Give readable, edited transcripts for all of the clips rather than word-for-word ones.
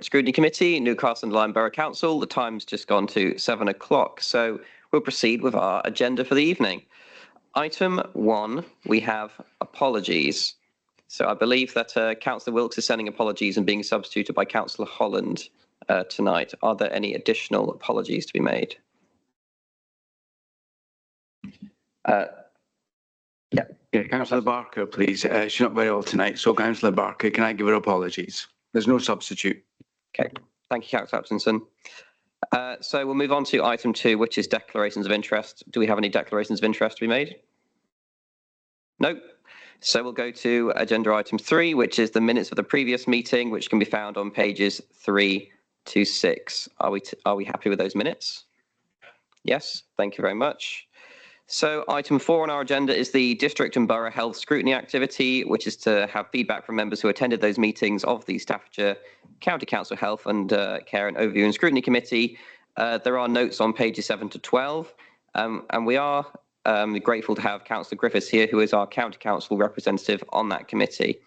Scrutiny Committee, Newcastle and Lyme Borough Council. The time's just gone to 7 o'clock, so we'll proceed with our agenda for the evening. Item 1, we have apologies. So I believe that Councillor Wilkes is sending apologies and being substituted by Councillor Holland tonight. Are there any additional apologies to be made? Yeah, Councillor Barker, please. She's not very well tonight, so Councillor Barker, can I give her apologies? There's no substitute. Okay, thank you, Councillor Hutchinson. So we'll move on to item 2, which is declarations of interest. Do we have any declarations of interest to be made? No. So we'll go to agenda item 3, which is the minutes of the previous meeting, which can be found on pages 3 to 6. Are we happy with those minutes? Yes, thank you very much. So item 4 on our agenda is the District and Borough Health Scrutiny activity, which is to have feedback from members who attended those meetings of the Staffordshire County Council Health and Care and Overview and Scrutiny Committee. There are notes on pages 7 to 12, and we are grateful to have Councillor Griffiths here, who is our County Council representative on that committee.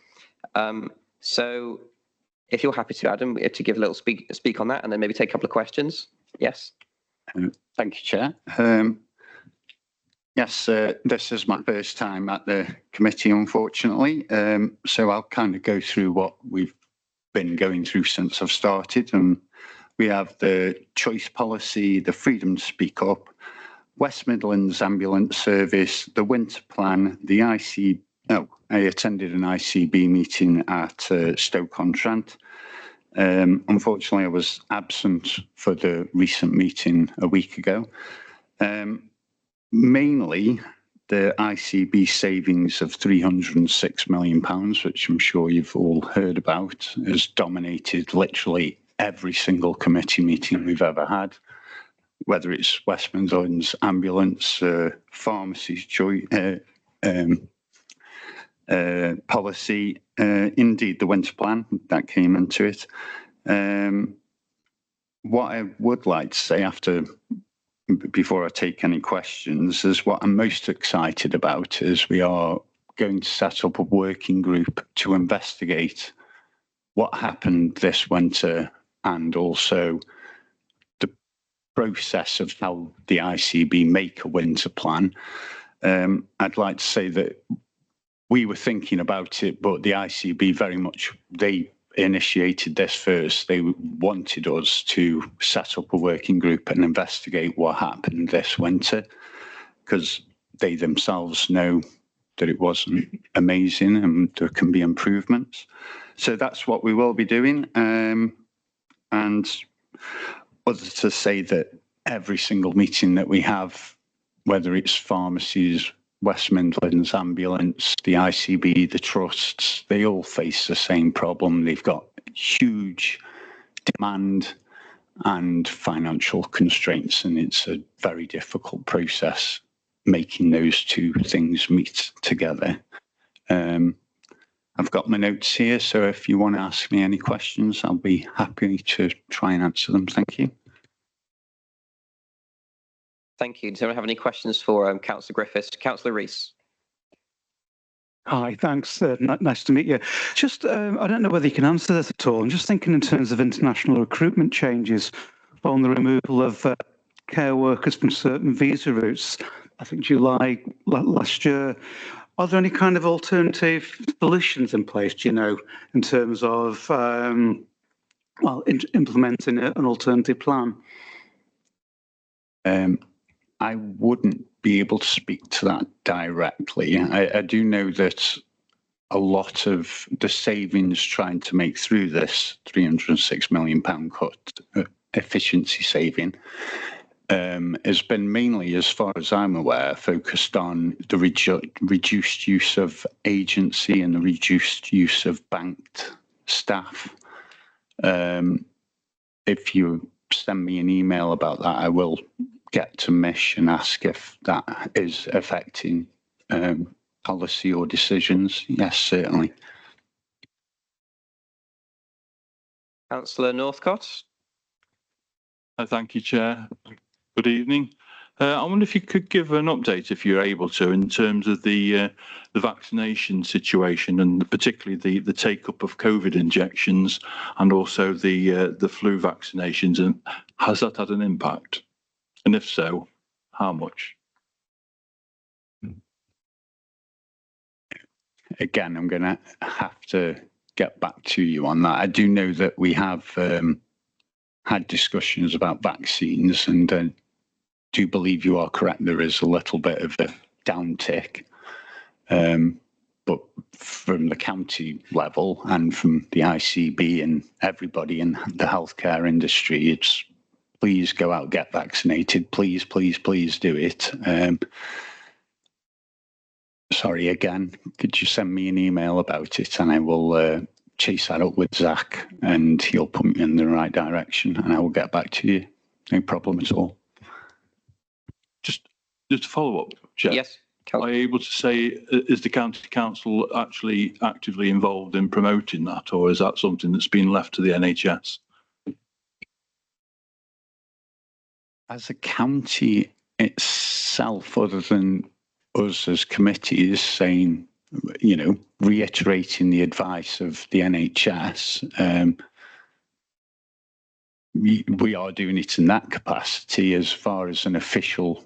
So if you're happy to, Adam, to give a little speak on that and then maybe take a couple of questions. Yes. Thank you, Chair. Yes, this is my first time at the committee, unfortunately. So I'll kind of go through what we've been going through since I've started. And we have the choice policy, the freedom to speak up, West Midlands Ambulance Service, the winter plan, the I attended an ICB meeting at Stoke-on-Trent. Unfortunately, I was absent for the recent meeting a week ago. Mainly the ICB savings of £306 million, which I'm sure you've all heard about, has dominated literally every single committee meeting we've ever had, whether it's West Midlands Ambulance, pharmacies policy, indeed the winter plan, that came into it. What I would like to say before I take any questions, is what I'm most excited about is we are going to set up a working group to investigate what happened this winter and also the process of how the ICB make a winter plan. I'd like to say that we were thinking about it, but the ICB very much, they initiated this first. They wanted us to set up a working group and investigate what happened this winter, because they themselves know that it wasn't amazing and there can be improvements. So that's what we will be doing. And other to say that every single meeting that we have, whether it's pharmacies, West Midlands Ambulance, the ICB, the trusts, they all face the same problem. They've got huge demand and financial constraints, and it's a very difficult process making those two things meet together. I've got my notes here, so if you want to ask me any questions, I'll be happy to try and answer them. Thank you. Thank you. Does anyone have any questions for Councillor Griffiths? Councillor Rees. Hi, thanks. Nice to meet you. Just, I don't know whether you can answer this at all. I'm just thinking in terms of international recruitment changes on the removal of care workers from certain visa routes. I think July last year. Are there any kind of alternative solutions in place, do you know, in terms of implementing an alternative plan? I wouldn't be able to speak to that directly. I do know that a lot of the savings trying to make through this £306 million cut efficiency saving has been mainly, as far as I'm aware, focused on the reduced use of agency and the reduced use of banked staff. If you send me an email about that, I will get to Mish and ask if that is affecting policy or decisions. Yes, certainly. Councillor Northcott. Thank you, Chair. Good evening. I wonder if you could give an update, if you're able to, in terms of the vaccination situation, and particularly the take-up of COVID injections and also the flu vaccinations, and has that had an impact? And if so, how much? Again, I'm going to have to get back to you on that. I do know that we have had discussions about vaccines, and do believe you are correct. There is a little bit of a downtick, but from the county level and from the ICB and everybody in the healthcare industry, it's please go out, get vaccinated. Please, please, please do it. Sorry, again, could you send me an email about it, and I will chase that up with Zach, and he'll put me in the right direction, and I will get back to you. No problem at all. Just to follow up, Chair. Yes. Are you able to say, is the county council actually actively involved in promoting that, or is that something that's been left to the NHS? As a county itself, other than us as committees saying, you know, reiterating the advice of the NHS, we are doing it in that capacity. As far as an official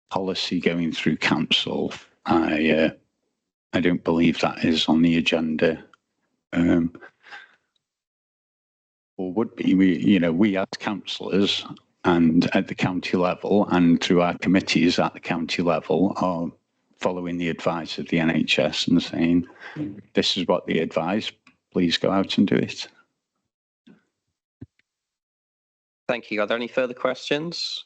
policy going through council, I don't believe that is on the agenda, or would be. We as councillors and at the county level and through our committees at the county level are following the advice of the NHS and saying, this is what they advise, please go out and do it. Thank you. Are there any further questions?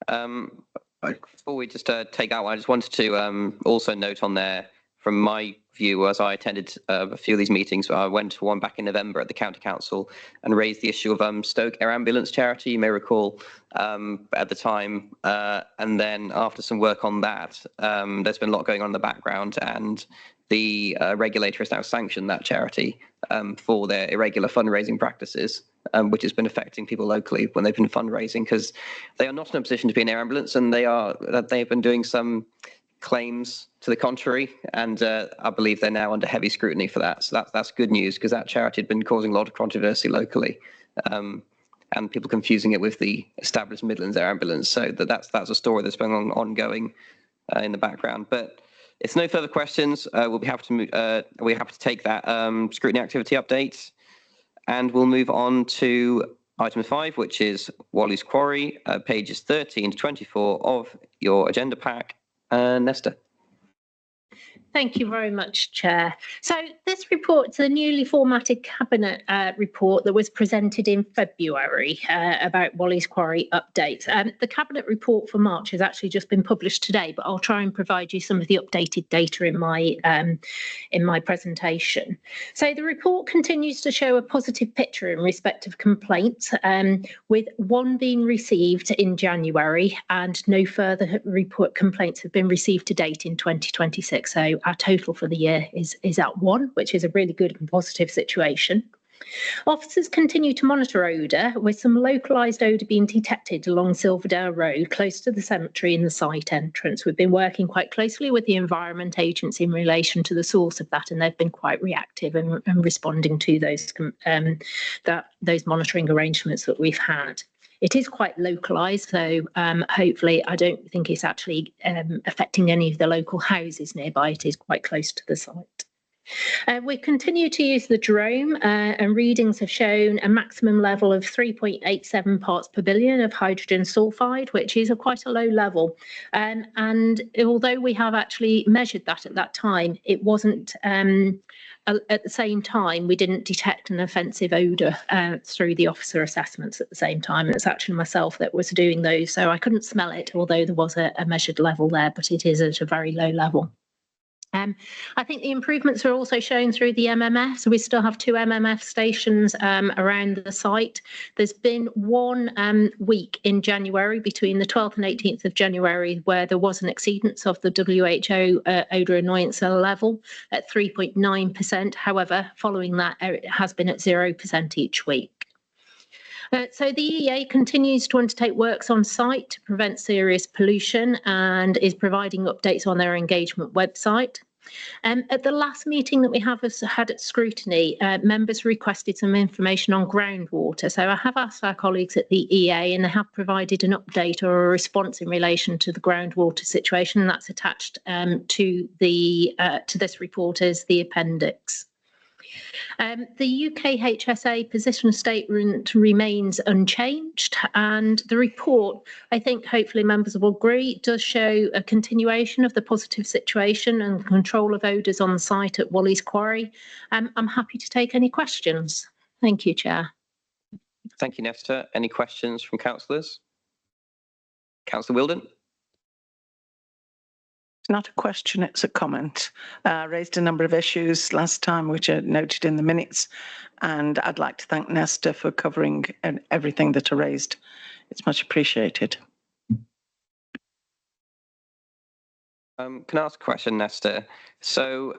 Before we just take that one, I just wanted to also note on there, from my view, as I attended a few of these meetings, I went to one back in November at the County Council and raised the issue of Stoke Air Ambulance Charity, you may recall, at the time. And then after some work on that, there's been a lot going on in the background, and the regulator has now sanctioned that charity for their irregular fundraising practices, which has been affecting people locally when they've been fundraising, because they are not in a position to be an air ambulance, and they've been doing some claims to the contrary, and I believe they're now under heavy scrutiny for that. So that's good news, because that charity had been causing a lot of controversy locally, and people confusing it with the established Midlands Air Ambulance. So that's a story that's been ongoing in the background. But if no further questions, we'll be happy to take that scrutiny activity update, and we'll move on to item 5, which is Wally's Quarry, pages 13 to 24 of your agenda pack. Nesta. Thank you very much, Chair. So this report's a newly formatted Cabinet report that was presented in February about Wally's Quarry updates. The Cabinet report for March has actually just been published today, but I'll try and provide you some of the updated data in my presentation. So the report continues to show a positive picture in respect of complaints, with one being received in January and no further complaints have been received to date in 2026. So our total for the year is at 1, which is a really good and positive situation. Officers continue to monitor odour, with some localised odour being detected along Silverdale Road, close to the cemetery and the site entrance. We've been working quite closely with the Environment Agency in relation to the source of that, and they've been quite reactive and responding to those monitoring arrangements that we've had. It is quite localised, so hopefully I don't think it's actually affecting any of the local houses nearby. It is quite close to the site. We continue to use the drone, and readings have shown a maximum level of 3.87 parts per billion of hydrogen sulfide, which is quite a low level. And although we have actually measured that at that time, it wasn't at the same time, we didn't detect an offensive odour through the officer assessments at the same time. It's actually myself that was doing those, so I couldn't smell it, although there was a measured level there, but it is at a very low level. I think the improvements are also shown through the MMF. So we still have 2 MMF stations around the site. There's been one week in January, between the 12th and 18th of January, where there was an exceedance of the WHO odour annoyance level at 3.9%. However, following that, it has been at 0% each week. So the EA continues to undertake works on site to prevent serious pollution and is providing updates on their engagement website. At the last meeting that we had at Scrutiny, members requested some information on groundwater. So I have asked our colleagues at the EA and they have provided an update or a response in relation to the groundwater situation, and that's attached to this report as the appendix. The UK HSA position statement remains unchanged, and the report, I think hopefully members will agree, does show a continuation of the positive situation and control of odours on the site at Wally's Quarry. I'm happy to take any questions. Thank you, Chair. Thank you, Nesta. Any questions from councillors? Councillor Wilden? It's not a question, it's a comment. Raised a number of issues last time, which are noted in the minutes, and I'd like to thank Nesta for covering everything that are raised. It's much appreciated. Can I ask a question, Nesta? So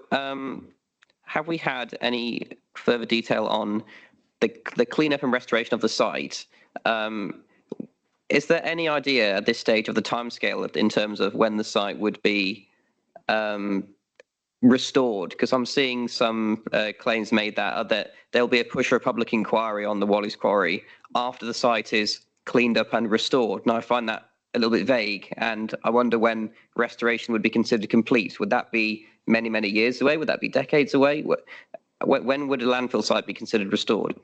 have we had any further detail on the cleanup and restoration of the site? Is there any idea at this stage of the timescale in terms of when the site would be restored? Because I'm seeing some claims made that there'll be a push for a public inquiry on the Wally's Quarry after the site is cleaned up and restored. And I find that a little bit vague, and I wonder when restoration would be considered complete. Would that be many, many years away? Would that be decades away? When would a landfill site be considered restored?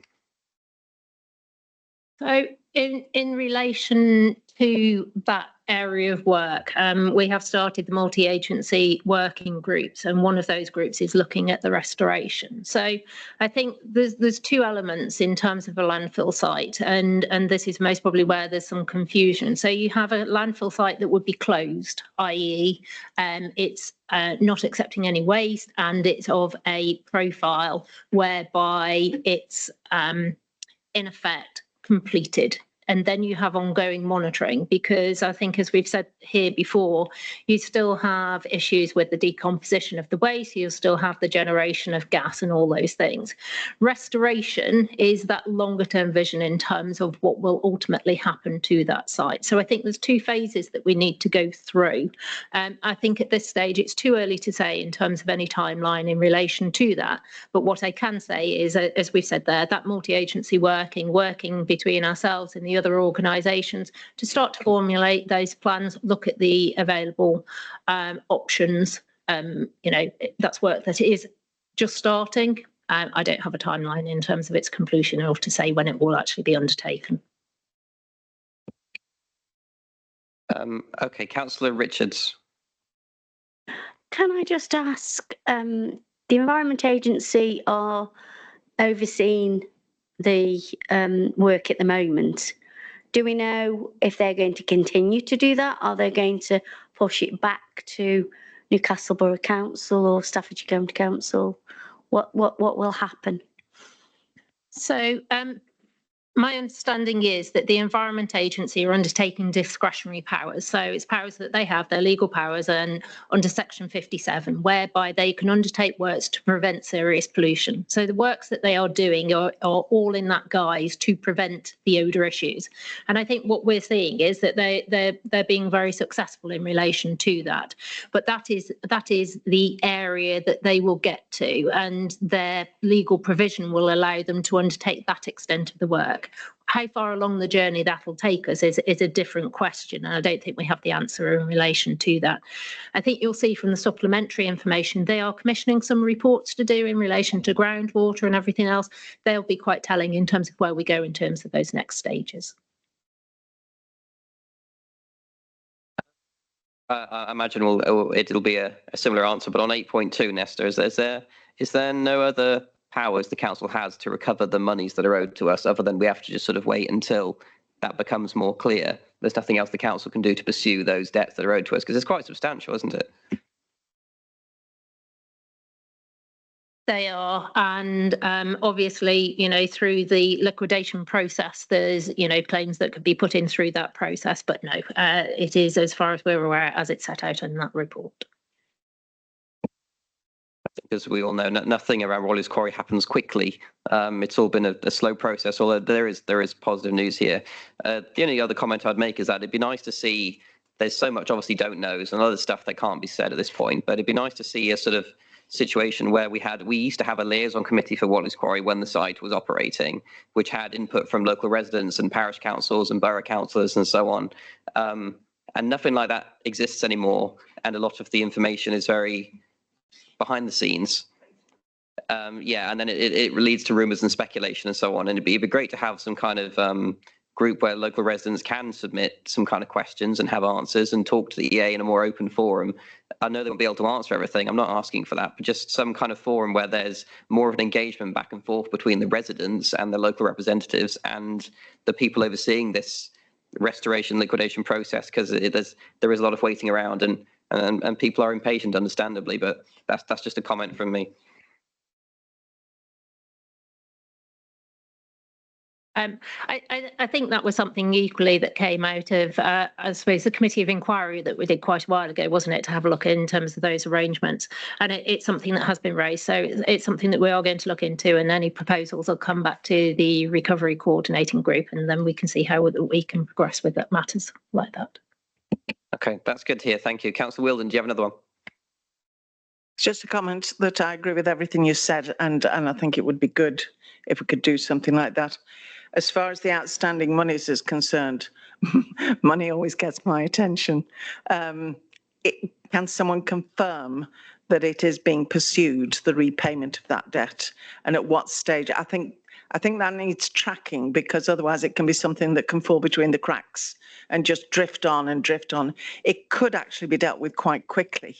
So in relation to that area of work, we have started the multi-agency working groups, and one of those groups is looking at the restoration. So I think there's two elements in terms of a landfill site, and this is most probably where there's some confusion. So you have a landfill site that would be closed, i.e. it's not accepting any waste, and it's of a profile whereby it's in effect completed. And then you have ongoing monitoring, because I think, as we've said here before, you still have issues with the decomposition of the waste, you'll still have the generation of gas and all those things. Restoration is that longer term vision in terms of what will ultimately happen to that site. So I think there's two phases that we need to go through. I think at this stage it's too early to say in terms of any timeline in relation to that. But what I can say is, as we've said there, that multi-agency working between ourselves and the other organisations to start to formulate those plans, look at the available options. That's work that is just starting. I don't have a timeline in terms of its conclusion or to say when it will actually be undertaken. Okay, Councillor Richards. Can I just ask, the Environment Agency are overseeing the work at the moment. Do we know if they're going to continue to do that? Are they going to push it back to Newcastle Borough Council or Staffordshire County Council? What will happen? So my understanding is that the Environment Agency are undertaking discretionary powers. So it's powers that they have, their legal powers, and under Section 57, whereby they can undertake works to prevent serious pollution. So the works that they are doing are all in that guise to prevent the odour issues. And I think what we're seeing is that they're being very successful in relation to that. But that is the area that they will get to, and their legal provision will allow them to undertake that extent of the work. How far along the journey that will take us is a different question, and I don't think we have the answer in relation to that. I think you'll see from the supplementary information they are commissioning some reports to do in relation to groundwater and everything else. They'll be quite telling in terms of where we go in terms of those next stages. I imagine it'll be a similar answer, but on 8.2, Nesta, is there no other powers the council has to recover the monies that are owed to us, other than we have to just sort of wait until that becomes more clear? There's nothing else the council can do to pursue those debts that are owed to us, because it's quite substantial, isn't it? They are, and obviously, through the liquidation process, there's, claims that could be put in through that process. But no, it is, as far as we're aware, as it's set out in that report. As we all know, nothing around Wally's Quarry happens quickly. It's all been a slow process, although there is positive news here. The only other comment I'd make is that it'd be nice to see, there's so much obviously don't knows and other stuff that can't be said at this point, but it'd be nice to see a sort of situation where we used to have a liaison committee for Wally's Quarry when the site was operating, which had input from local residents and parish councils and borough councillors and so on. And nothing like that exists anymore. And a lot of the information is very behind the scenes. And then it leads to rumours and speculation and so on. And it'd be great to have some kind of group where local residents can submit some kind of questions and have answers and talk to the EA in a more open forum. I know they won't be able to answer everything. I'm not asking for that, but just some kind of forum where there's more of an engagement back and forth between the residents and the local representatives and the people overseeing this restoration liquidation process, because there is a lot of waiting around and people are impatient, understandably, but that's just a comment from me. I think that was something equally that came out of, I suppose, the committee of inquiry that we did quite a while ago, wasn't it, to have a look in terms of those arrangements. And it's something that has been raised. So it's something that we are going to look into, and any proposals will come back to the recovery coordinating group, and then we can see how we can progress with matters like that. Okay, that's good to hear. Thank you. Councillor Wilden, do you have another one? Just a comment that I agree with everything you said, and I think it would be good if we could do something like that. As far as the outstanding monies is concerned, money always gets my attention. Can someone confirm that it is being pursued, the repayment of that debt, and at what stage? I think that needs tracking, because otherwise it can be something that can fall between the cracks and just drift on and drift on. It could actually be dealt with quite quickly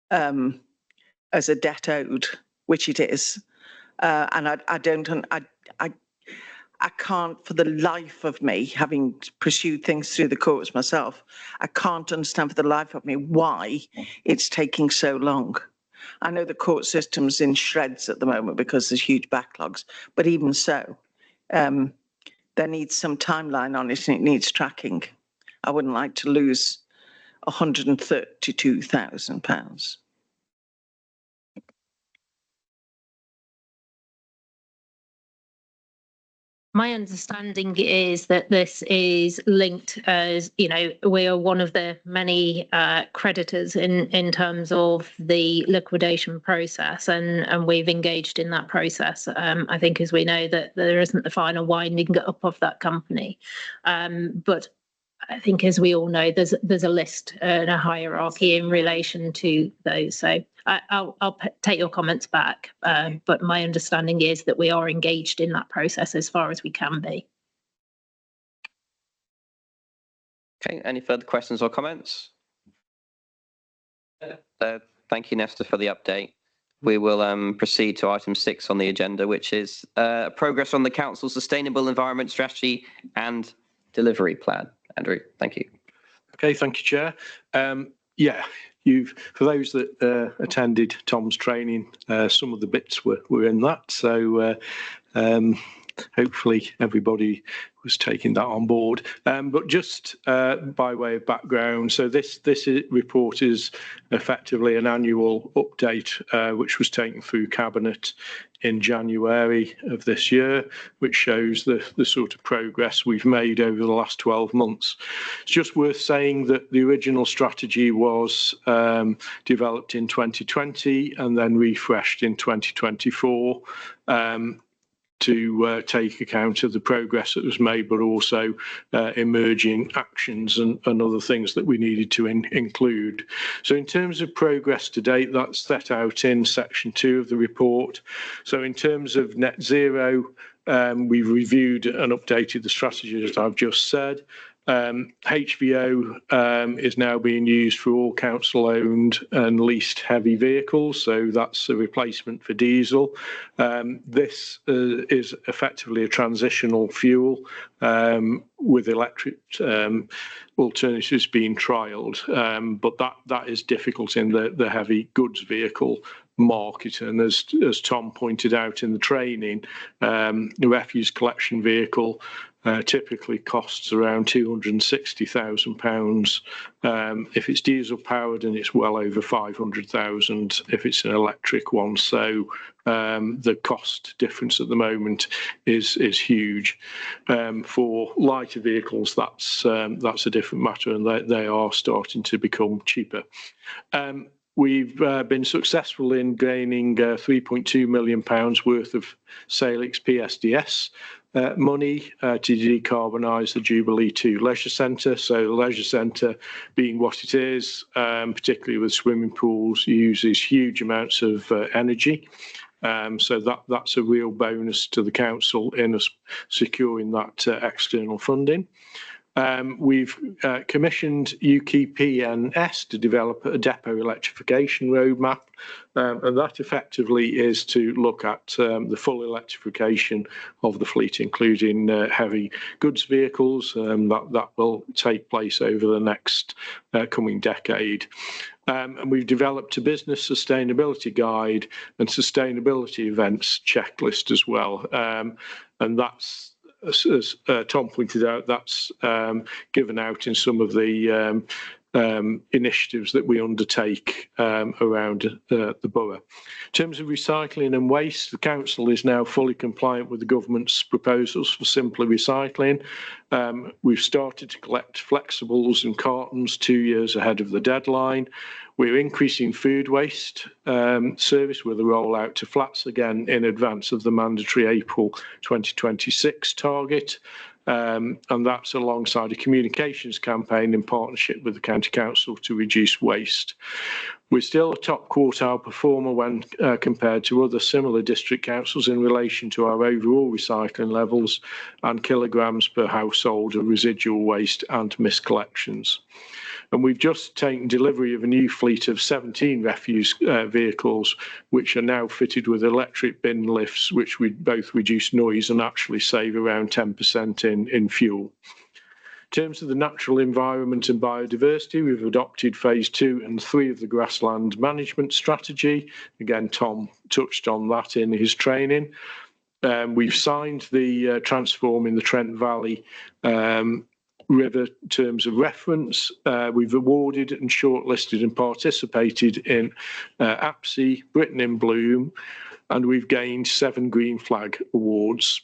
as a debt owed, which it is. And I can't, for the life of me, having pursued things through the courts myself, I can't understand for the life of me why it's taking so long. I know the court system's in shreds at the moment because there's huge backlogs, but even so, there needs some timeline on it and it needs tracking. I wouldn't like to lose £132,000. My understanding is that this is linked, as you know, we are one of the many creditors in terms of the liquidation process, and we've engaged in that process. I think, as we know, that there isn't the final winding up of that company, but I think, as we all know, there's a list and a hierarchy in relation to those. So I'll take your comments back, but my understanding is that we are engaged in that process as far as we can be. Okay, any further questions or comments? Thank you, Nesta, for the update. We will proceed to item 6 on the agenda, which is progress on the Council's Sustainable Environment Strategy and Delivery Plan. Andrew, thank you. Okay, thank you, Chair. For those that attended Tom's training, some of the bits were in that. So hopefully everybody was taking that on board. But just by way of background, so this report is effectively an annual update which was taken through Cabinet in January of this year, which shows the sort of progress we've made over the last 12 months. It's just worth saying that the original strategy was developed in 2020 and then refreshed in 2024. To take account of the progress that was made, but also emerging actions and other things that we needed to include. So in terms of progress to date, that's set out in section 2 of the report. So in terms of net zero, we've reviewed and updated the strategy, as I've just said. HVO is now being used for all council-owned and leased heavy vehicles, so that's a replacement for diesel. This is effectively a transitional fuel with electric alternatives being trialled, but that is difficult in the heavy goods vehicle market. And as Tom pointed out in the training, the refuse collection vehicle typically costs around £260,000. If it's diesel powered, and it's well over 500,000 if it's an electric one. So the cost difference at the moment is huge. For lighter vehicles, that's a different matter, and they are starting to become cheaper. We've been successful in gaining £3.2 million worth of Salix PSDS money to decarbonise the Jubilee 2 Leisure Centre. So the Leisure Centre, being what it is, particularly with swimming pools, uses huge amounts of energy. So that's a real bonus to the council in us securing that external funding. We've commissioned UKPNS to develop a depot electrification roadmap, and that effectively is to look at the full electrification of the fleet, including heavy goods vehicles. That will take place over the next coming decade. And we've developed a business sustainability guide and sustainability events checklist as well. And that's, as Tom pointed out, that's given out in some of the initiatives that we undertake around the borough. In terms of recycling and waste, the council is now fully compliant with the government's proposals for simpler recycling. We've started to collect flexibles and cartons 2 years ahead of the deadline. We're increasing food waste service with a rollout to flats again in advance of the mandatory April 2026 target. And that's alongside a communications campaign in partnership with the County Council to reduce waste. We're still a top quartile performer when compared to other similar district councils in relation to our overall recycling levels and kilograms per household of residual waste and missed collections. And we've just taken delivery of a new fleet of 17 refuse vehicles, which are now fitted with electric bin lifts, which would both reduce noise and actually save around 10% in fuel. In terms of the natural environment and biodiversity, we've adopted phase 2 and 3 of the grassland management strategy. Again, Tom touched on that in his training. We've signed the Transforming the Trent Valley River Terms of Reference. We've awarded and shortlisted and participated in APSI, Britain in Bloom, and we've gained 7 Green Flag awards.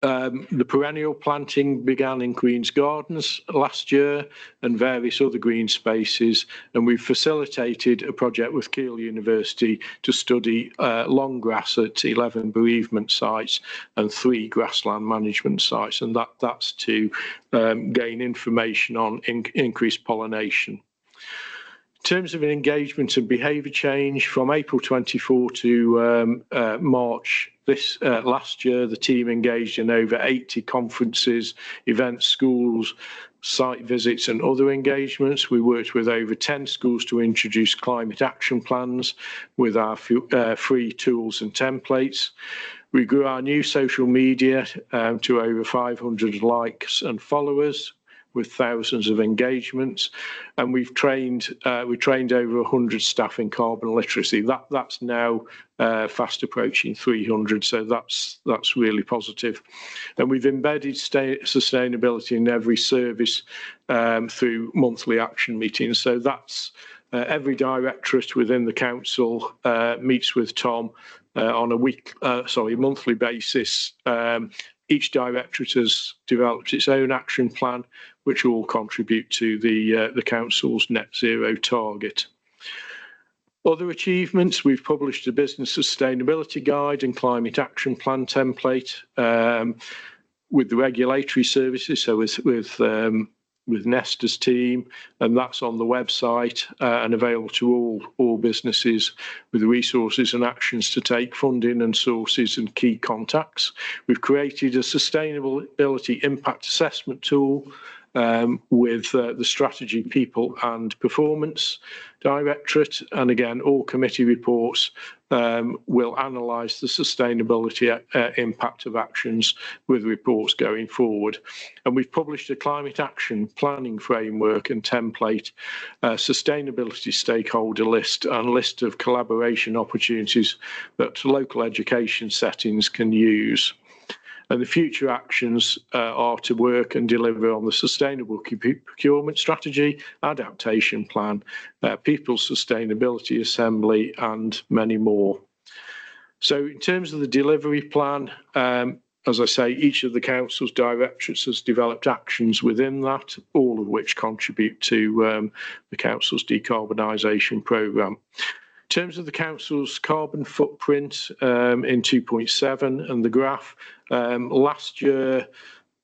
The perennial planting began in Queen's Gardens last year and various other green spaces, and we've facilitated a project with Keele University to study long grass at 11 bereavement sites and 3 grassland management sites, and that's to gain information on increased pollination. In terms of engagement and behaviour change, from April 24 to March last year, the team engaged in over 80 conferences, events, schools, site visits and other engagements. We worked with over 10 schools to introduce climate action plans with our free tools and templates. We grew our new social media to over 500 likes and followers, with thousands of engagements, and we trained over 100 staff in carbon literacy. That's now fast approaching 300, so that's really positive. And we've embedded sustainability in every service through monthly action meetings. So that's every directorate within the council meets with Tom on a monthly basis. Each directorate has developed its own action plan, which will contribute to the council's net zero target. Other achievements: we've published a business sustainability guide and climate action plan template with the regulatory services, so with Nesta's team, and that's on the website and available to all businesses, with resources and actions to take, funding and sources and key contacts. We've created a sustainability impact assessment tool with the strategy, people and performance directorate, and again all committee reports will analyse the sustainability impact of actions with reports going forward. And we've published a climate action planning framework and template, sustainability stakeholder list, and list of collaboration opportunities that local education settings can use. And the future actions are to work and deliver on the sustainable procurement strategy, adaptation plan, people's sustainability assembly, and many more. So in terms of the delivery plan, as I say, each of the council's directorates has developed actions within that, all of which contribute to the council's decarbonisation programme. In terms of the council's carbon footprint in 2.7 and the graph, last year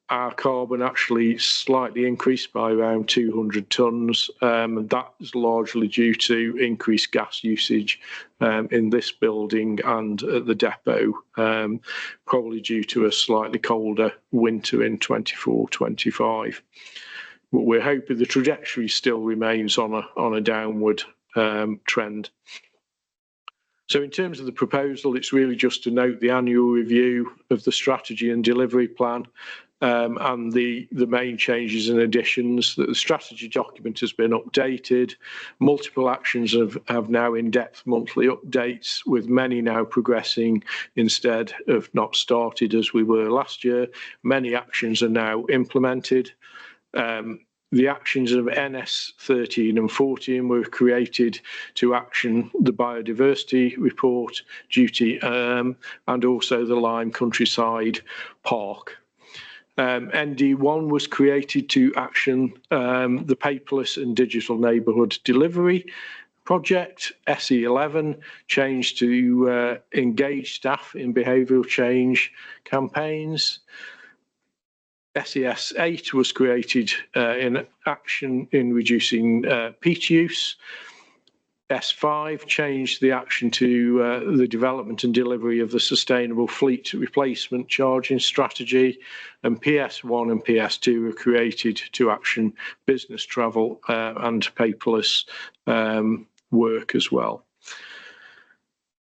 our carbon actually slightly increased by around 200 tonnes, and that is largely due to increased gas usage in this building and at the depot, probably due to a slightly colder winter in 24-25. But we're hoping the trajectory still remains on a downward trend. So in terms of the proposal, it's really just to note the annual review of the strategy and delivery plan, and the main changes and additions. That the strategy document has been updated. Multiple actions have now in-depth monthly updates, with many now progressing instead of not started as we were last year. Many actions are now implemented. The actions of NS 13 and 14 were created to action the biodiversity report duty and also the Lyme Countryside Park. ND1 was created to action the paperless and digital neighbourhood delivery project. SE11 changed to engage staff in behavioural change campaigns. SES 8 was created in action in reducing peat use. S5 changed the action to the development and delivery of the sustainable fleet replacement charging strategy, and PS1 and PS2 were created to action business travel and paperless work as well.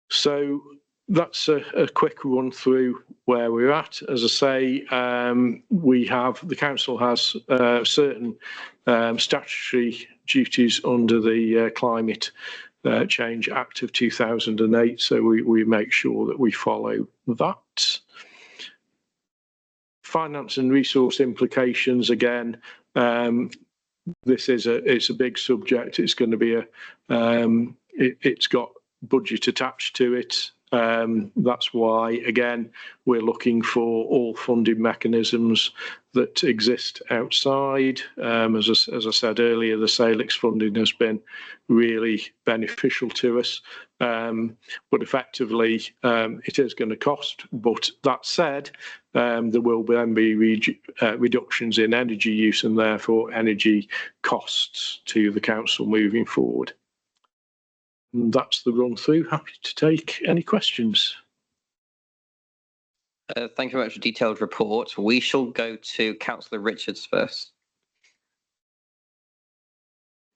So that's a quick run through where we're at. As I say, the council has certain statutory duties under the Climate Change Act of 2008, so we make sure that we follow that. Finance and resource implications, again, it's a big subject. It's going to be it's got budget attached to it. That's why, again, we're looking for all funding mechanisms that exist outside. As I said earlier, the Salix funding has been really beneficial to us, but effectively it is going to cost. But that said, there will then be reductions in energy use and therefore energy costs to the council moving forward. And that's the run through. Happy to take any questions. Thank you very much for a detailed report. We shall go to Councillor Richards first.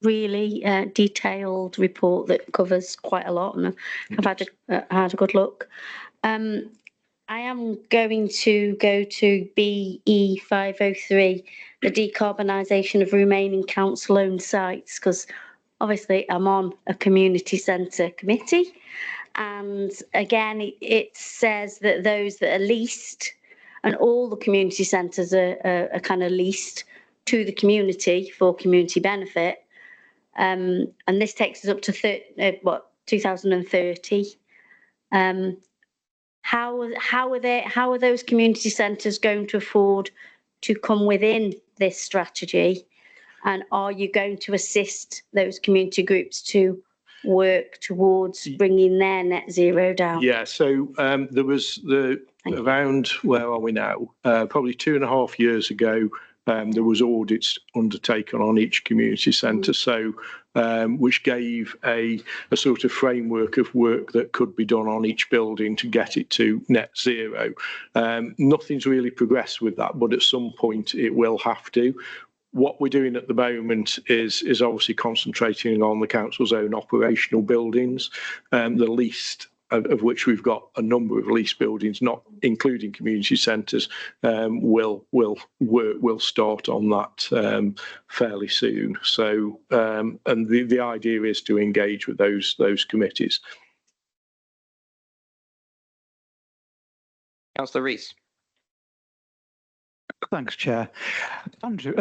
Really detailed report that covers quite a lot, and I've had a good look. I am going to go to BE 503, the decarbonisation of remaining council-owned sites, because obviously I'm on a community centre committee, and again it says that those that are leased, and all the community centres are kind of leased to the community for community benefit, and this takes us up to 2030. How are those community centres going to afford to come within this strategy? And are you going to assist those community groups to work towards bringing their net zero down? Yeah, so there was around, where are we now? Probably 2.5 years ago, there was audits undertaken on each community centre, so which gave a sort of framework of work that could be done on each building to get it to net zero. Nothing's really progressed with that, but at some point it will have to. What we're doing at the moment is obviously concentrating on the council's own operational buildings, the least of which we've got a number of leased buildings, not including community centres. We'll start on that fairly soon. So, and the idea is to engage with those committees. Councillor Rees. Thanks, Chair. Andrew,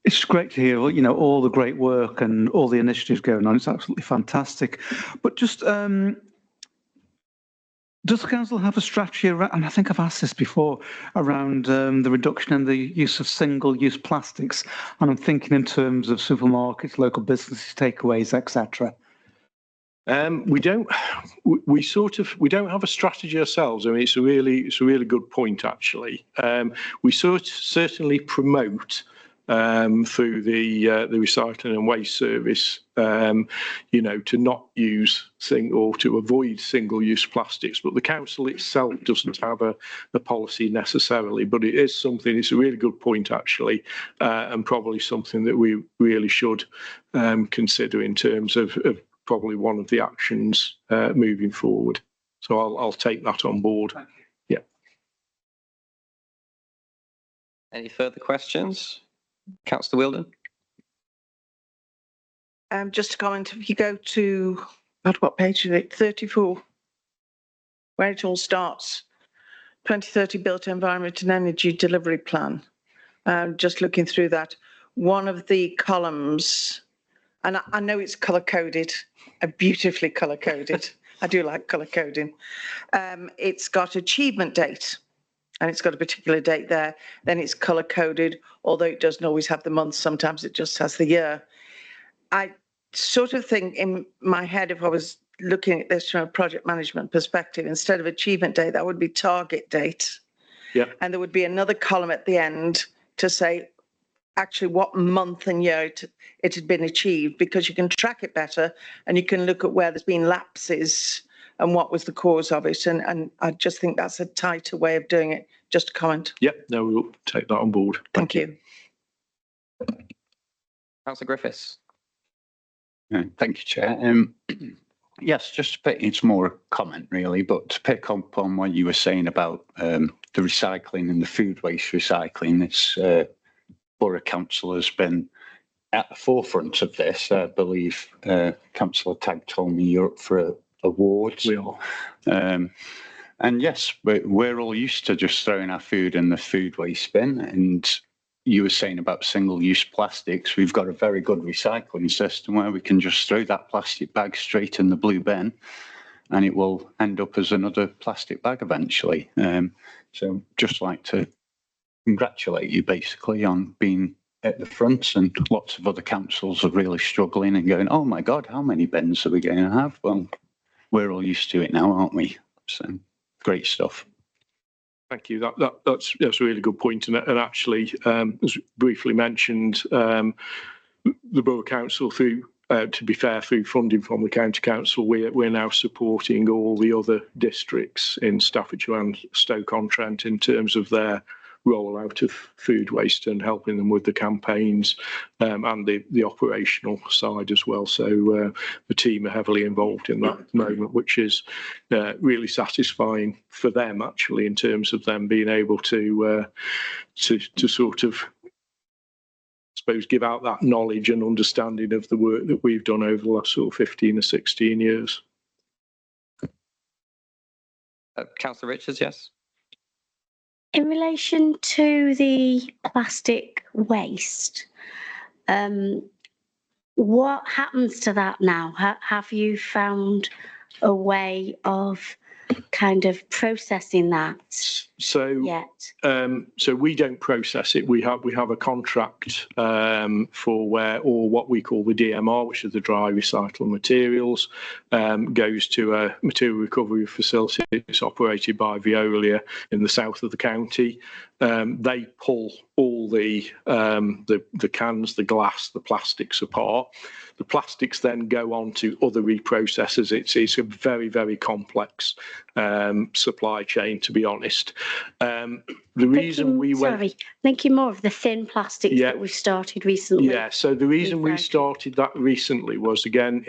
it's great to hear, all the great work and all the initiatives going on. It's absolutely fantastic. But just, does the council have a strategy around, and I think I've asked this before, around the reduction in the use of single-use plastics? And I'm thinking in terms of supermarkets, local businesses, takeaways, etc. We don't have a strategy ourselves. I mean, it's a really good point, actually. We certainly promote through the recycling and waste service, to not use or to avoid single-use plastics. But the council itself doesn't have a policy necessarily. But it is something. It's a really good point, actually, and probably something that we really should consider in terms of probably one of the actions moving forward. So I'll take that on board. Yeah. Any further questions? Councillor Wheeldon? Just to comment, if you go to, what page is it? 34, where it all starts. 2030 Built Environment and Energy Delivery Plan. Just looking through that, one of the columns, and I know it's colour-coded, beautifully colour-coded. I do like colour coding. It's got achievement date, and it's got a particular date there. Then it's colour-coded, although it doesn't always have the month. Sometimes it just has the year. I sort of think in my head, if I was looking at this from a project management perspective, instead of achievement date, that would be target date. Yeah. And there would be another column at the end to say, actually what month and year it had been achieved, because you can track it better and you can look at where there's been lapses and what was the cause of it. And I just think that's a tighter way of doing it. Just a comment. Yep, no, we'll take that on board. Thank you. Councillor Griffiths. Thank you, Chair. Yes, it's more a comment really, but to pick up on what you were saying about the recycling and the food waste recycling, this Borough Council has been at the forefront of this. I believe Councillor Tagg told me you're up for awards. We are. And yes, we're all used to just throwing our food in the food waste bin. And you were saying about single-use plastics. We've got a very good recycling system where we can just throw that plastic bag straight in the blue bin and it will end up as another plastic bag eventually. So just like to congratulate you basically on being at the front, and lots of other councils are really struggling and going, oh my God, how many bins are we going to have? Well, we're all used to it now, aren't we? So great stuff. Thank you. That's a really good point. And actually, as briefly mentioned, the Borough Council, through to be fair, through funding from the County Council, we're now supporting all the other districts in Staffordshire and Stoke-on-Trent in terms of their rollout of food waste and helping them with the campaigns and the operational side as well. So the team are heavily involved in that at the moment, which is really satisfying for them actually, in terms of them being able to sort of, I suppose, give out that knowledge and understanding of the work that we've done over the last sort of 15 or 16 years. Councillor Richards, yes. In relation to the plastic waste, what happens to that now? Have you found a way of kind of processing that yet? So we don't process it. We have a contract for what we call the DMR, which is the dry recycled materials, goes to a material recovery facility. It's operated by Veolia in the south of the county. They pull all the cans, the glass, the plastics apart. The plastics then go on to other reprocessors. It's a very, very complex supply chain, to be honest. The reason we went... Sorry, thinking more of the thin plastics that we've started recently. Yeah, so the reason we started that recently was, again,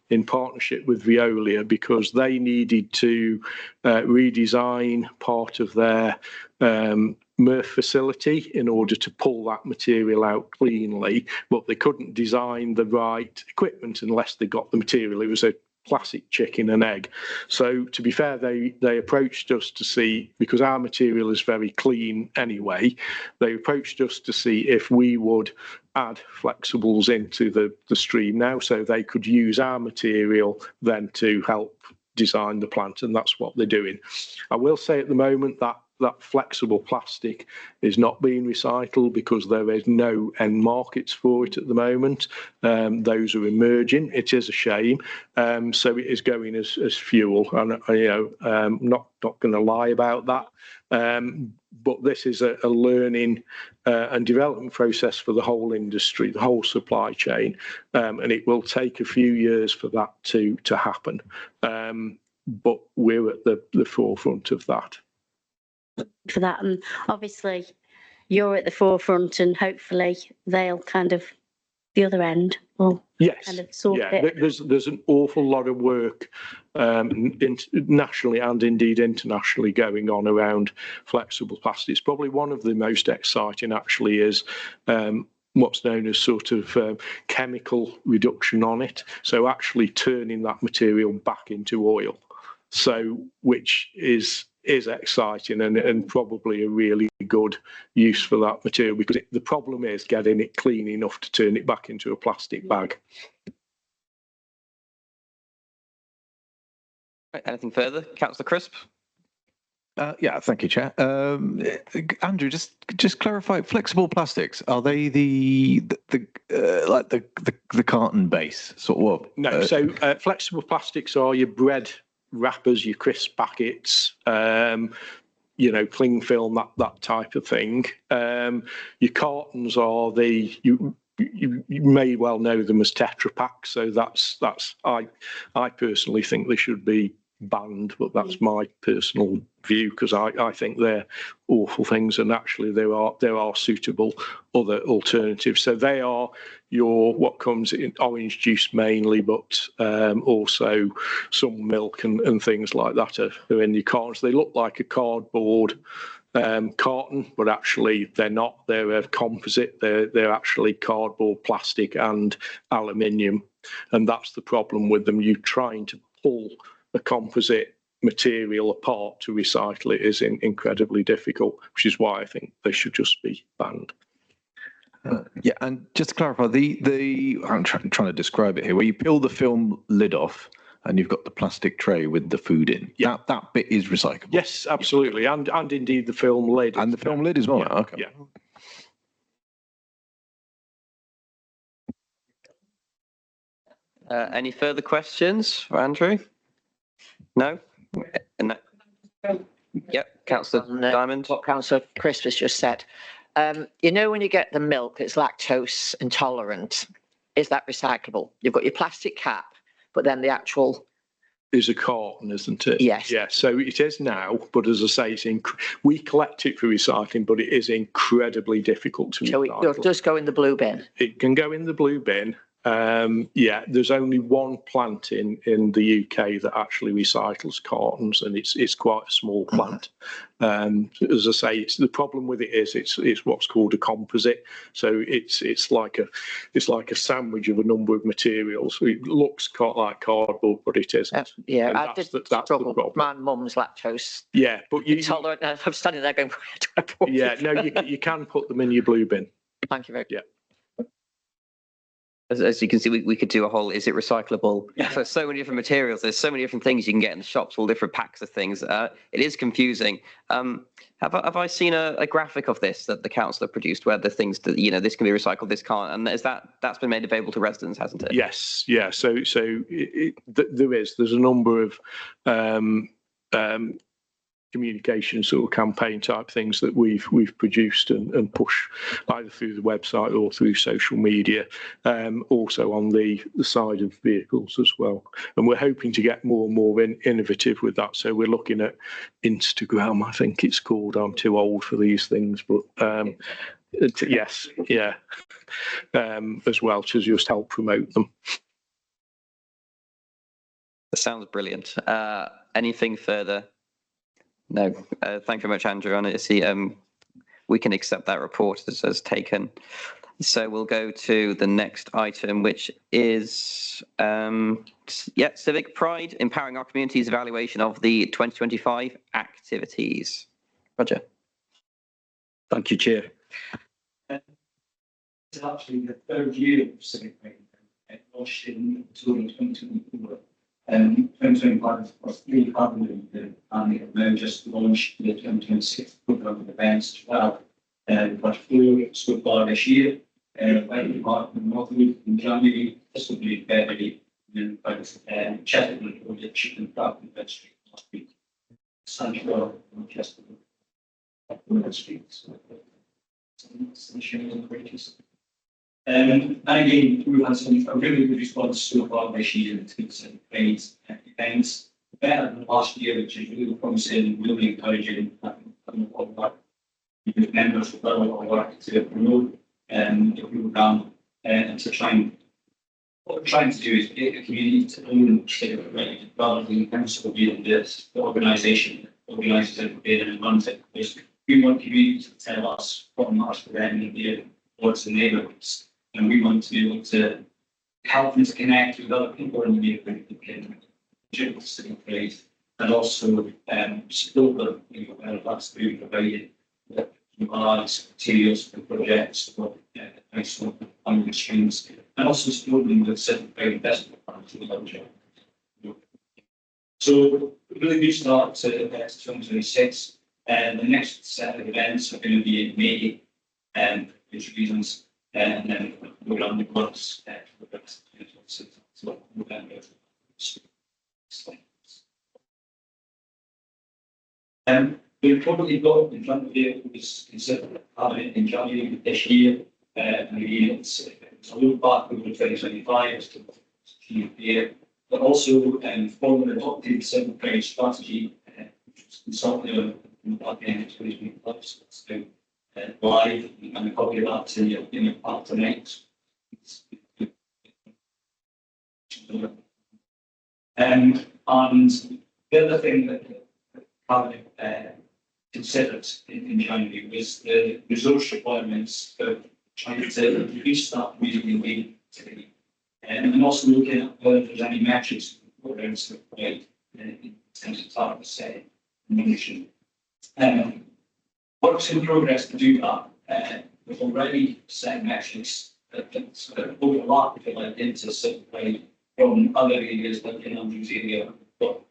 in partnership with Veolia, because they needed to redesign part of their MRF facility in order to pull that material out cleanly, but they couldn't design the right equipment unless they got the material. It was a classic chicken and egg. So to be fair, they approached us to see, because our material is very clean anyway, they approached us to see if we would add flexibles into the stream now, so they could use our material then to help design the plant, and that's what they're doing. I will say at the moment that flexible plastic is not being recycled because there is no end markets for it at the moment. Those are emerging. It is a shame. So it is going as fuel, and not going to lie about that. But this is a learning and development process for the whole industry, the whole supply chain, and it will take a few years for that to happen. But we're at the forefront of that. For that, and obviously you're at the forefront, and hopefully they'll kind of the other end will kind of sort it. There's an awful lot of work nationally and indeed internationally going on around flexible plastics. Probably one of the most exciting actually is what's known as sort of chemical reduction on it, so actually turning that material back into oil, so which is exciting and probably a really good use for that material, because the problem is getting it clean enough to turn it back into a plastic bag. Anything further? Councillor Crisp? Yeah, thank you, Chair. Andrew, just clarify, flexible plastics, are they like the carton base sort of? No, so flexible plastics are your bread wrappers, your crisp packets, cling film, that type of thing. Your cartons are you may well know them as Tetra Packs. So that's I personally think they should be banned, but that's my personal view, because I think they're awful things, and actually there are suitable other alternatives. So they are what comes in orange juice mainly, but also some milk and things like that are in your cartons. They look like a cardboard carton, but actually they're not. They're a composite. They're actually cardboard, plastic and aluminium, and that's the problem with them. You trying to pull a composite material apart to recycle it is incredibly difficult, which is why I think they should just be banned. Yeah, and just to clarify, I'm trying to describe it here, where you peel the film lid off and you've got the plastic tray with the food in. Yeah, that bit is recyclable. Yes, absolutely, and indeed the film lid. And the film lid as well. Yeah, okay. Yeah. Any further questions for Andrew? No? Yep, Councillor Diamond. What Councillor Crisp has just said. When you get the milk, it's lactose intolerant. Is that recyclable? You've got your plastic cap, but then the actual is a carton, isn't it? Yes. Yeah, so it is now, but as I say, we collect it for recycling, but it is incredibly difficult to recycle. So it does go in the blue bin? It can go in the blue bin. There's only one plant in the UK that actually recycles cartons, and it's quite a small plant. As I say, the problem with it is it's what's called a composite. So it's like a sandwich of a number of materials. It looks like cardboard, but it isn't. I did struggle. My mum's lactose. Yeah, but intolerant. I'm standing there going, where do I put them? You can put them in your blue bin. Thank you very much. Yeah. As you can see, we could do a whole, is it recyclable? Yeah. So many different materials. There's so many different things you can get in the shops, all different packs of things. It is confusing. Have I seen a graphic of this that the councillor produced where the things that, this can be recycled, this can't? And that's been made available to residents, hasn't it? Yes. Yeah. So there's a number of communication sort of campaign type things that we've produced and push either through the website or through social media, also on the side of vehicles as well. And we're hoping to get more and more innovative with that. So we're looking at Instagram, I think it's called. I'm too old for these things, but yes, yeah, as well to just help promote them. That sounds brilliant. Anything further? No, thank you very much, Andrew. And I see we can accept that report as taken. So we'll go to the next item, which is, civic pride, empowering our community's evaluation of the 2025 activities. Roger. Thank you, Chair. It's actually the third year of civic pride, launched in 2024. 2025 was 300, and we have now just launched the 2026 programme of events as well. We've got 4 so far this year. Wellbeing in Northwood in January, this will be in February, and then Chesterton Village and Bradford Street last week. Sancho and Chesterton Street. And again, we've had a really good response so far this year to some paid events, better than last year, which is really promising, really encouraging, and all that. With members of our work to promote the programme and to try and what we're trying to do is get the community to own civic pride rather than the council being the organisation that organises it and runs it. Because we want community to tell us what matters for them in their wards and neighbourhoods, and we want to be able to help them to connect with other people in the neighbourhood that can contribute to civic pride and also support them, whether that's through providing materials for projects for national funding streams, and also supporting the civic pride investment plans in the budget. So, a really good start to 2026. The next set of events are going to be in May, which reasons, and then we're on the works for the rest of 2026. So, November. The report you've got in front of you was considered having it in January this year, and again, it's a look back over 2025 as to what achieved there, but also formally adopted the civic pride strategy, which was consulted on the back end of 2025, so it's now live, and a copy of that in your part tonight. And the other thing that Cabinet considered in January was the resource requirements for trying to reduce that really today, and also looking at whether there's any metrics around supply in terms of target setting and management. Works in progress to do that. We've already set metrics that overlap, if you like, into supply from other areas like in Andrew's area, but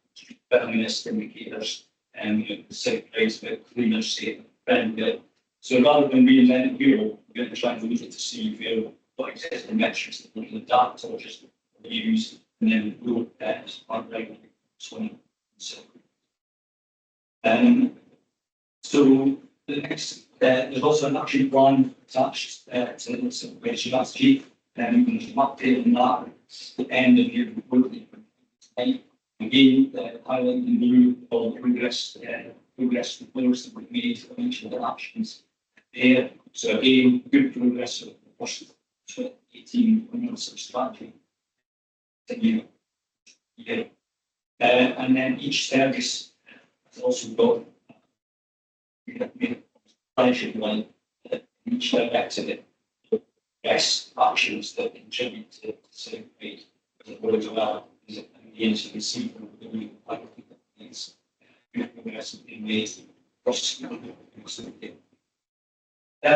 feminist indicators and the civic price about cleaner, safe, friendly. So rather than reinvent the wheel, we're going to try and look at to see if there are existing metrics that we can adapt or just use, and then we'll start regularly. So the next, there's also an action plan attached to the civic strategy, and we can update on that at the end of your report tonight. Again, highlighting in blue all the progress reports that we've made on each of the actions there. So again, good progress of the first 18 months of strategy. And then each service has also got each directed at best actions that contribute to civic pride as it goes well. Again, as you can see from the new things, good progress being made across I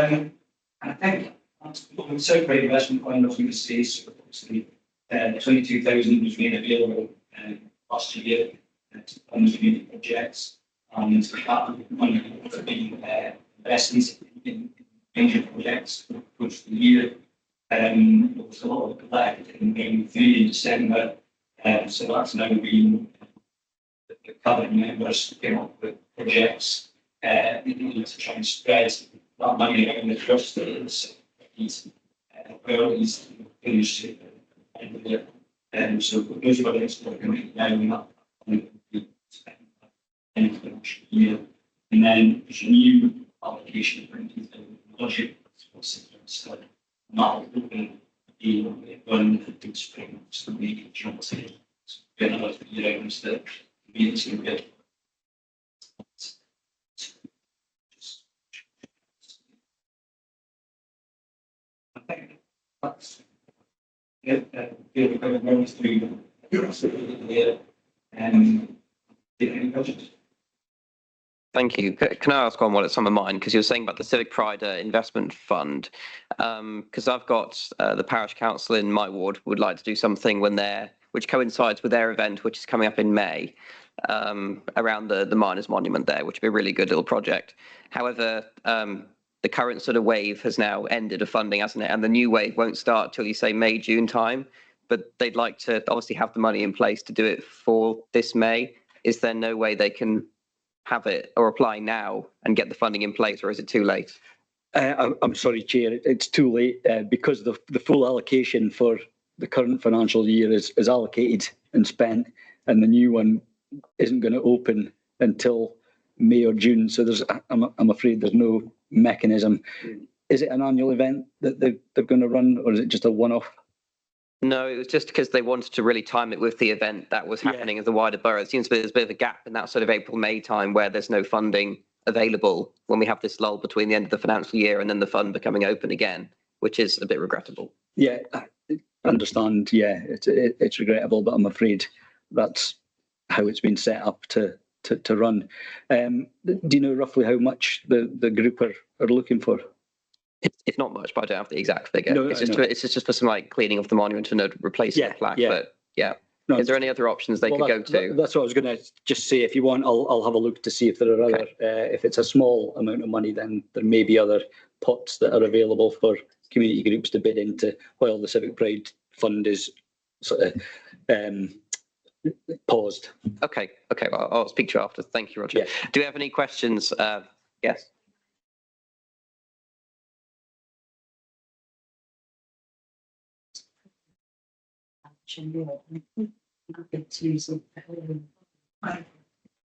think the civic pride investment plan, I was going to say, so obviously 22,000 was made available last year to fund community projects, and that money has been invested in major projects across the year. There was a lot of collected in May in December. So that's now been the cabinet members came up with projects to try and spread that money around across these priorities to finish at the end of the year. So those are the things that are going now in that end of the next year. And then there's a new application for the budget. So now we're going to the spring, so we can jump to it. Then I'd like to be items that meetings can get. going through here and any budget. Thank you. Can I ask one while it's on my mind? Because you were saying about the Civic Pride Investment Fund. Because I've got the parish council in my ward would like to do something which coincides with their event, which is coming up in May, around the Miners' Monument there, which would be a really good little project. However, the current sort of wave has now ended of funding, hasn't it? And the new wave won't start till you say May, June time. But they'd like to obviously have the money in place to do it for this May. Is there no way they can have it or apply now and get the funding in place, or is it too late? I'm sorry, Chair, it's too late because the full allocation for the current financial year is allocated and spent, and the new one isn't going to open until May or June. So I'm afraid there's no mechanism. Is it an annual event that they're going to run, or is it just a one-off? No, it was just because they wanted to really time it with the event that was happening in the wider borough. It seems to be there's a bit of a gap in that sort of April, May time where there's no funding available when we have this lull between the end of the financial year and then the fund becoming open again, which is a bit regrettable. Yeah, I understand. Yeah, it's regrettable, but I'm afraid that's how it's been set up to run. Do you know roughly how much the group are looking for? It's not much, but I don't have the exact figure. No, it's just for some like cleaning of the monument and replacing the plaque. But yeah. No, is there any other options they could go to? That's what I was going to just say. If you want, I'll have a look to see if there are other. If it's a small amount of money, then there may be other pots that are available for community groups to bid into while the Civic Pride Fund is sort of paused. Okay. Well, I'll speak to you after. Thank you, Roger. Yeah. Do we have any questions? Yes.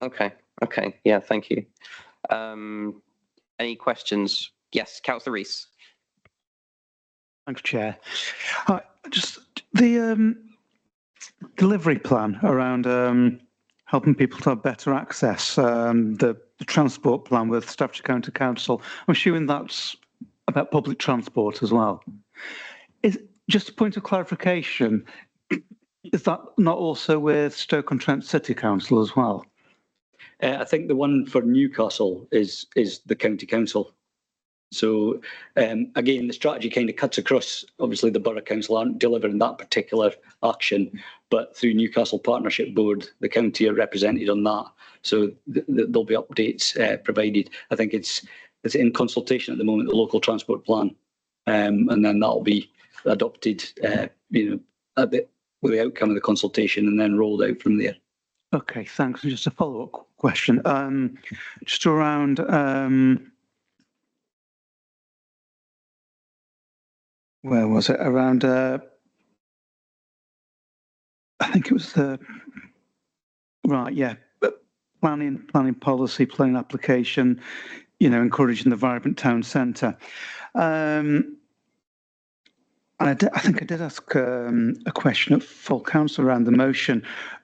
Okay. Yeah, thank you. Any questions? Yes, Councillor Rees. Thanks, Chair. Just the delivery plan around helping people to have better access, the transport plan with Staffordshire County Council. I'm assuming that's about public transport as well. Just a point of clarification, is that not also with Stoke-on-Trent City Council as well? I think the one for Newcastle is the County Council. So again, the strategy kind of cuts across. Obviously, the Borough Council aren't delivering that particular action, but through Newcastle Partnership Board, the county are represented on that. So there'll be updates provided. I think it's in consultation at the moment, the local transport plan, and then that'll be adopted, with the outcome of the consultation, and then rolled out from there. Okay, thanks. And just a follow-up question, just around where was it? Around I think it was the planning policy, planning application, encouraging the vibrant town centre. I think I did ask a question at full council around the motion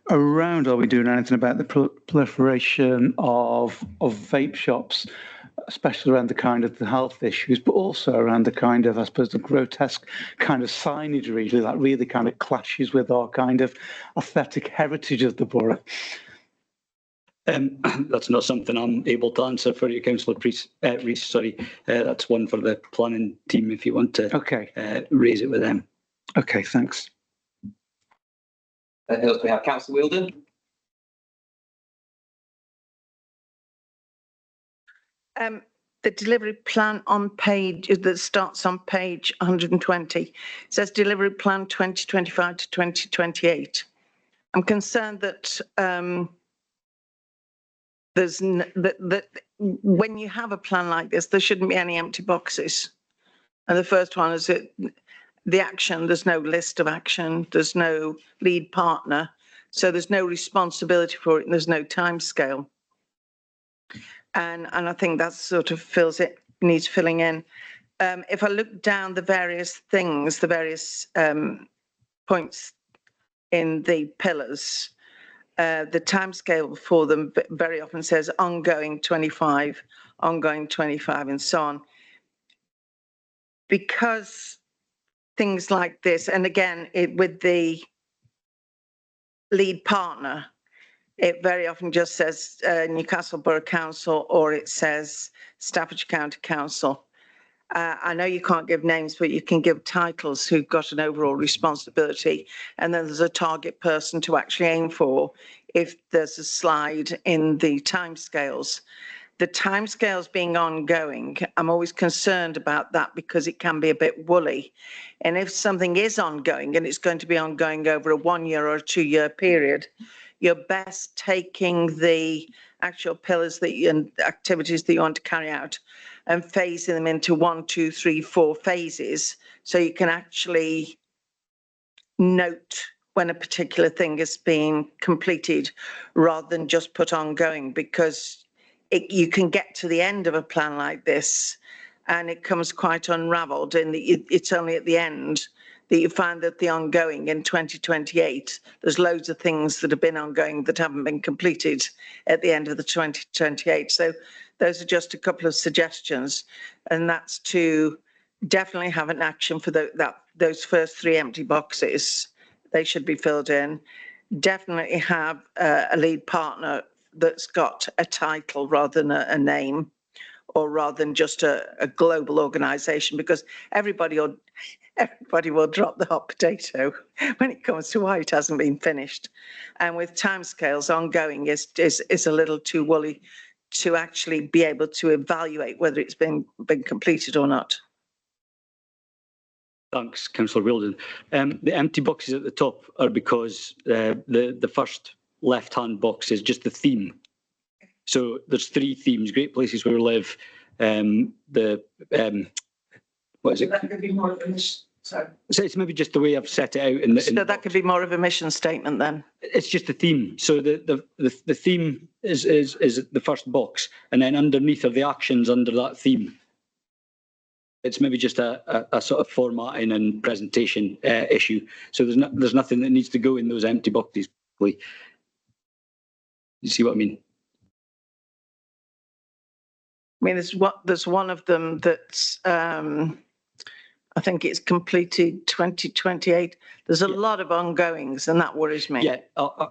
around, are we doing anything about the proliferation of vape shops, especially around the kind of the health issues, but also around the kind of, I suppose, the grotesque kind of signage really, that really kind of clashes with our kind of aesthetic heritage of the borough. That's not something I'm able to answer for you, Councillor Rees. That's one for the planning team if you want to raise it with them. Okay, thanks. Who else do we have? Councillor Wheeldon. The delivery plan on page that starts on page 120 says delivery plan 2025 to 2028. I'm concerned that that when you have a plan like this, there shouldn't be any empty boxes. And the first one is the action. There's no list of action. There's no lead partner. So there's no responsibility for it, and there's no time scale. And I think that sort of needs filling in. If I look down the various things, the various points in the pillars, the timescale for them very often says ongoing 25, and so on. Because things like this, and again, with the lead partner, it very often just says Newcastle Borough Council, or it says Staffordshire County Council. I know you can't give names, but you can give titles who've got an overall responsibility, and then there's a target person to actually aim for if there's a slide in the timescales. The timescales being ongoing, I'm always concerned about that because it can be a bit woolly. And if something is ongoing and it's going to be ongoing over a 1 year or a 2 year period, you're best taking the actual pillars that you, and activities that you want to carry out and phasing them into 1, 2, 3, 4 phases, so you can actually note when a particular thing is being completed rather than just put ongoing, because you can get to the end of a plan like this and it comes quite unravelled, and it's only at the end that you find that the ongoing in 2028, there's loads of things that have been ongoing that haven't been completed at the end of the 2028. So those are just a couple of suggestions, and that's to definitely have an action for those first 3 empty boxes. They should be filled in. Definitely have a lead partner that's got a title rather than a name, or rather than just a global organisation, because everybody will drop the hot potato when it comes to why it hasn't been finished. And with timescales ongoing is a little too woolly to actually be able to evaluate whether it's been completed or not. Thanks, Councillor Wheeldon. The empty boxes at the top are because the first left-hand box is just the theme. So there's 3 themes: great places where we live, what is it? That could be more of a mission. Sorry. So it's maybe just the way I've set it out. So that could be more of a mission statement then. It's just a theme. So the theme is the first box, and then underneath are the actions under that theme. It's maybe just a sort of formatting and presentation issue. So there's nothing that needs to go in those empty boxes. You see what I mean? I mean, there's one of them that's I think it's completed 2028. There's a lot of ongoings, and that worries me. Yeah,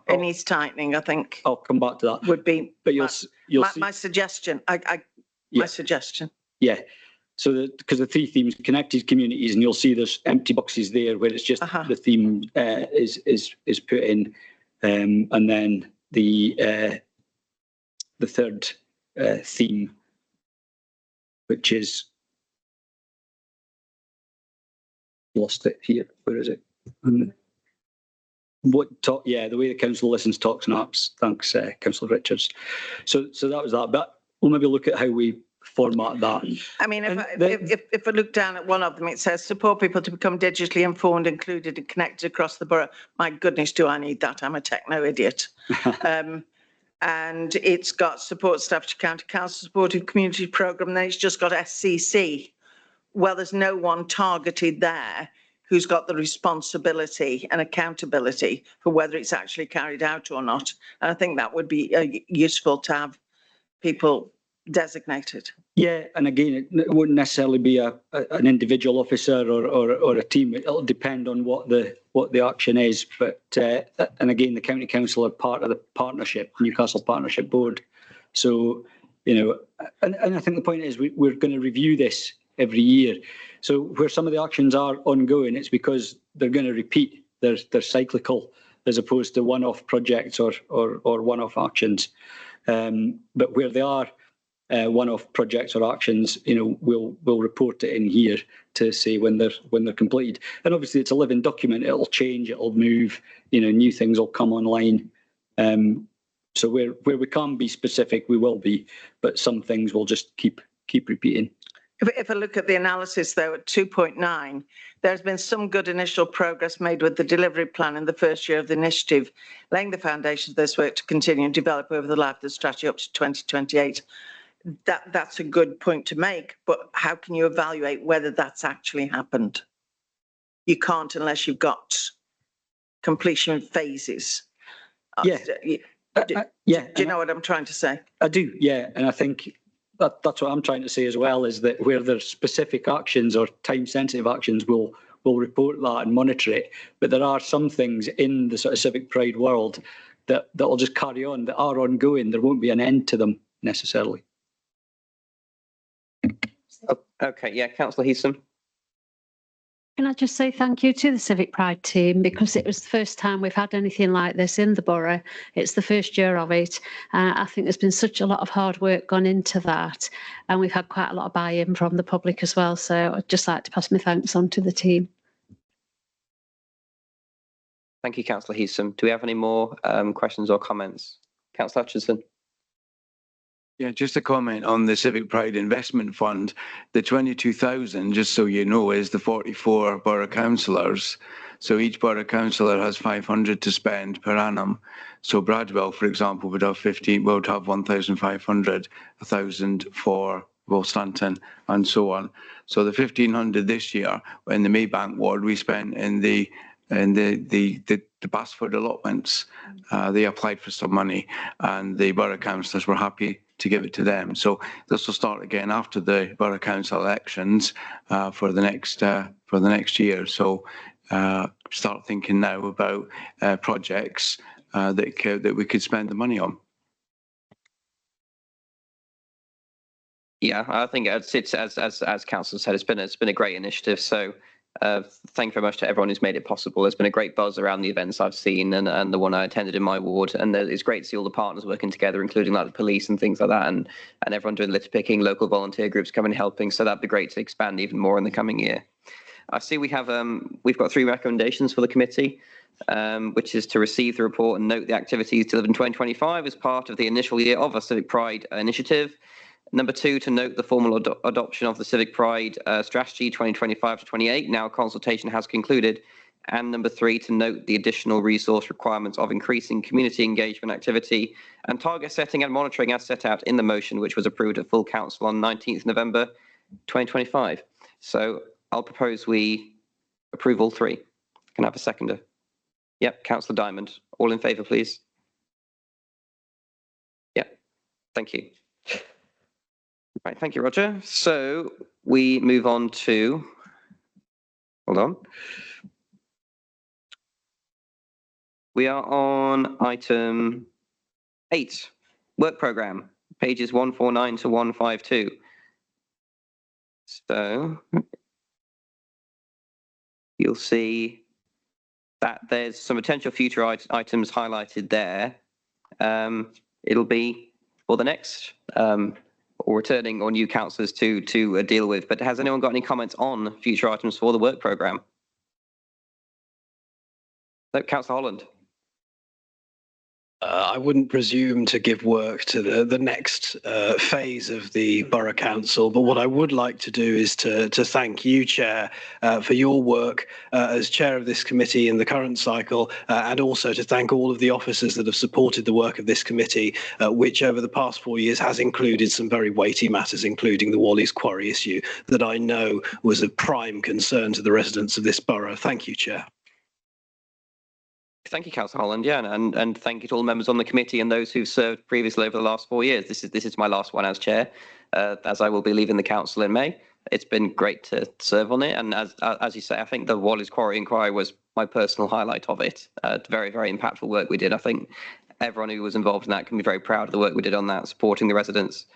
it needs tightening, I think. I'll come back to that. Would be, but you'll see my suggestion. My suggestion. Yeah. So because the 3 themes: connected communities, and you'll see there's empty boxes there where it's just the theme is put in, and then the third theme, which is, lost it here. Where is it? The way the council listens, talks, and acts. Thanks, Councillor Richards. So that was that. But we'll maybe look at how we format that. I mean, if I look down at one of them, it says support people to become digitally informed, included, and connected across the borough. My goodness, do I need that? I'm a techno idiot. And it's got support Staffordshire County Council supported community programme. Then it's just got SCC. Well, there's no one targeted there who's got the responsibility and accountability for whether it's actually carried out or not. And I think that would be useful to have people designated. Yeah, and again, it wouldn't necessarily be an individual officer or a team. It'll depend on what the action is. But and again, the county council are part of the partnership, Newcastle Partnership Board. So and I think the point is we're going to review this every year. So where some of the actions are ongoing, it's because they're going to repeat. They're cyclical as opposed to one-off projects or one-off actions. But where they are one-off projects or actions, we'll report it in here to say when they're completed. And obviously, it's a living document. It'll change. It'll move. New things will come online. So where we can be specific, we will be. But some things will just keep repeating. If I look at the analysis, though, at 2.9, there's been some good initial progress made with the delivery plan in the first year of the initiative, laying the foundation of this work to continue and develop over the life of the strategy up to 2028. That's a good point to make, but how can you evaluate whether that's actually happened? You can't unless you've got completion phases. Yeah. Do you know what I'm trying to say? I do, yeah. And I think that's what I'm trying to say as well, is that where there's specific actions or time-sensitive actions, we'll we'll report that and monitor it. But there are some things in the sort of civic pride world that will just carry on, that are ongoing. There won't be an end to them necessarily. Okay, yeah, Councillor Heatham. Can I just say thank you to the Civic Pride team, because it was the first time we've had anything like this in the borough. It's the first year of it. I think there's been such a lot of hard work gone into that, and we've had quite a lot of buy-in from the public as well. So I'd just like to pass my thanks on to the team. Thank you, Councillor Heatham. Do we have any more questions or comments? Councillor Hutchinson. Yeah, just a comment on the Civic Pride Investment Fund. The 22,000, just so you know, is the 44 borough councillors. So each borough councillor has 500 to spend per annum. So Bradwell, for example, would have 1,500, 1,000 for Wolstanton, and so on. So the 1,500 this year in the Maybank ward we spent in the Basford allotments. They applied for some money, and the borough councillors were happy to give it to them. So this will start again after the borough council elections for the next year. So start thinking now about projects that we could spend the money on. Yeah, I think as Councillor said, it's been a great initiative. So thank you very much to everyone who's made it possible. There's been a great buzz around the events I've seen and the one I attended in my ward, and it's great to see all the partners working together, including like the police and things like that, and everyone doing litter picking, local volunteer groups coming and helping. So that'd be great to expand even more in the coming year. I see we've got 3 recommendations for the committee, which is to receive the report and note the activities delivered in 2025 as part of the initial year of a Civic Pride initiative. Number 2, to note the formal adoption of the Civic Pride strategy 2025 to 28. Now consultation has concluded. And number 3, to note the additional resource requirements of increasing community engagement activity and target setting and monitoring as set out in the motion, which was approved at full council on 19th November 2025. So I'll propose we approve all 3. Can I have a seconder? Yep, Councillor Diamond. All in favour, please. Yep, thank you. Right, thank you, Roger. So we move on to, hold on. We are on item 8, work programme, pages 149 to 152. So you'll see that there's some potential future items highlighted there. It'll be for the next or returning or new councillors to deal with. But has anyone got any comments on future items for the work programme? So, Councillor Holland. I wouldn't presume to give work to the next phase of the Borough Council, but what I would like to do is to thank you, Chair, for your work as Chair of this committee in the current cycle, and also to thank all of the officers that have supported the work of this committee, which over the past 4 years has included some very weighty matters, including the Wally's Quarry issue that I know was of prime concern to the residents of this borough. Thank you, Chair. Thank you, Councillor Holland. Yeah, and thank you to all members on the committee and those who've served previously over the last 4 years. This is my last one as chair, as I will be leaving the council in May. It's been great to serve on it, and as you say, I think the Wally's Quarry inquiry was my personal highlight of it. Very, very impactful work we did. I think everyone who was involved in that can be very proud of the work we did on that, supporting the residents.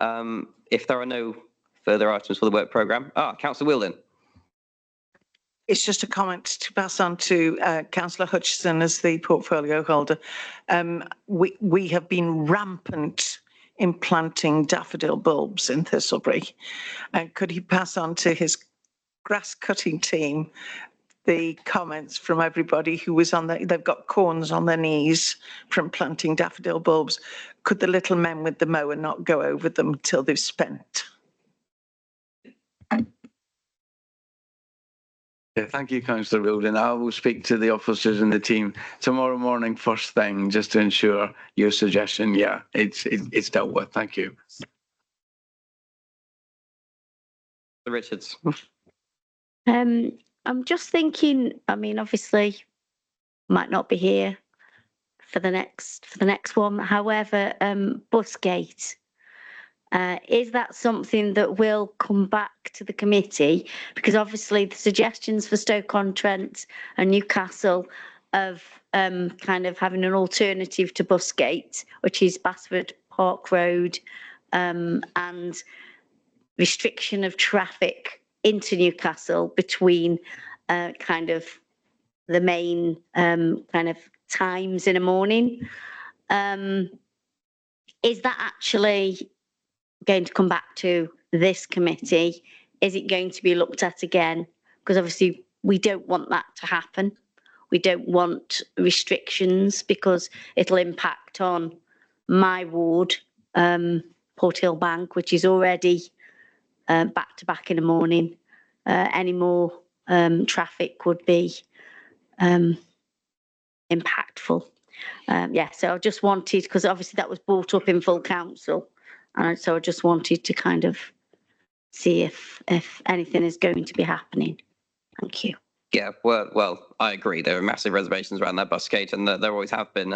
If there are no further items for the work programme, Councillor Wheeldon. It's just a comment to pass on to Councillor Hutchison as the portfolio holder. We have been rampant in planting daffodil bulbs in Thistlebury. And could he pass on to his grass cutting team the comments from everybody who was on they've got corns on their knees from planting daffodil bulbs. Could the little men with the mower not go over them till they've spent? Yeah, thank you, Councillor Wheeldon. I will speak to the officers and the team tomorrow morning first thing, just to ensure your suggestion, yeah, it's dealt with. Thank you. Richards. I'm just thinking, I mean, obviously might not be here for the next one. However, Busgate, Is that something that will come back to the committee? Because obviously the suggestions for Stoke-on-Trent and Newcastle of kind of having an alternative to Busgate, which is Basford Park Road, and restriction of traffic into Newcastle between kind of the main kind of times in the morning. Is that actually going to come back to this committee? Is it going to be looked at again? Because obviously we don't want that to happen. We don't want restrictions because it'll impact on my ward, Port Hill Bank, which is already back to back in the morning. Any more traffic would be impactful. Yeah, so I just wanted, because obviously that was brought up in full council, and so I just wanted to kind of see if anything is going to be happening. Thank you. Yeah, well, I agree. There are massive reservations around that Busgate, and there always have been.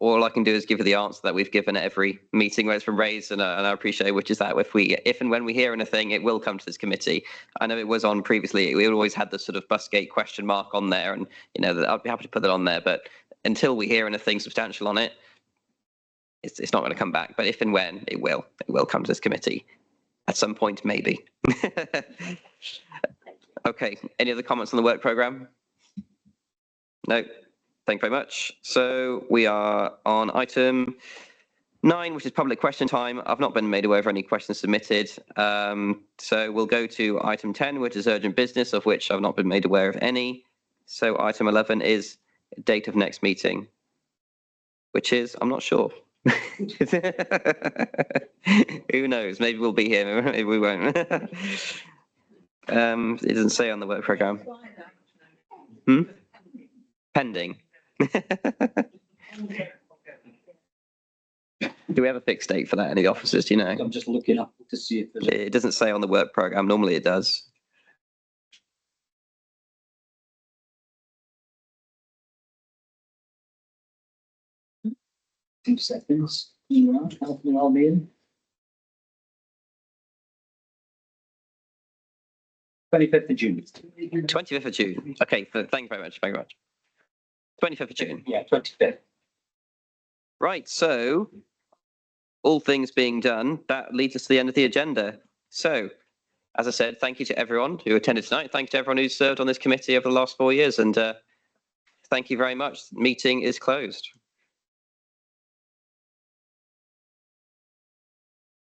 All I can do is give you the answer that we've given at every meeting where it's been raised, and I appreciate, which is that if and when we hear anything, it will come to this committee. I know it was on previously. We always had the sort of Busgate question mark on there, and I'd be happy to put that on there. But until we hear anything substantial on it, it's not going to come back. But if and when it will come to this committee at some point, maybe. Okay, any other comments on the work programme? No, thank you very much. So we are on item 9, which is public question time. I've not been made aware of any questions submitted. So we'll go to item 10, which is urgent business, of which I've not been made aware of any. So item 11 is date of next meeting, which is, I'm not sure. Who knows? Maybe we'll be here, maybe we won't. It doesn't say on the work programme. Pending. Do we have a fixed date for that in the offices? Do you know? I'm just looking up to see if there's. It doesn't say on the work programme. Normally it does. Two seconds. Health and Wellbeing. 25th of June. 25th of June. Okay, thank you very much. Thank you very much. 25th of June. Yeah, 25th. Right, so all things being done, that leads us to the end of the agenda. So, as I said, thank you to everyone who attended tonight. Thank you to everyone who's served on this committee over the last 4 years, and thank you very much. Meeting is closed.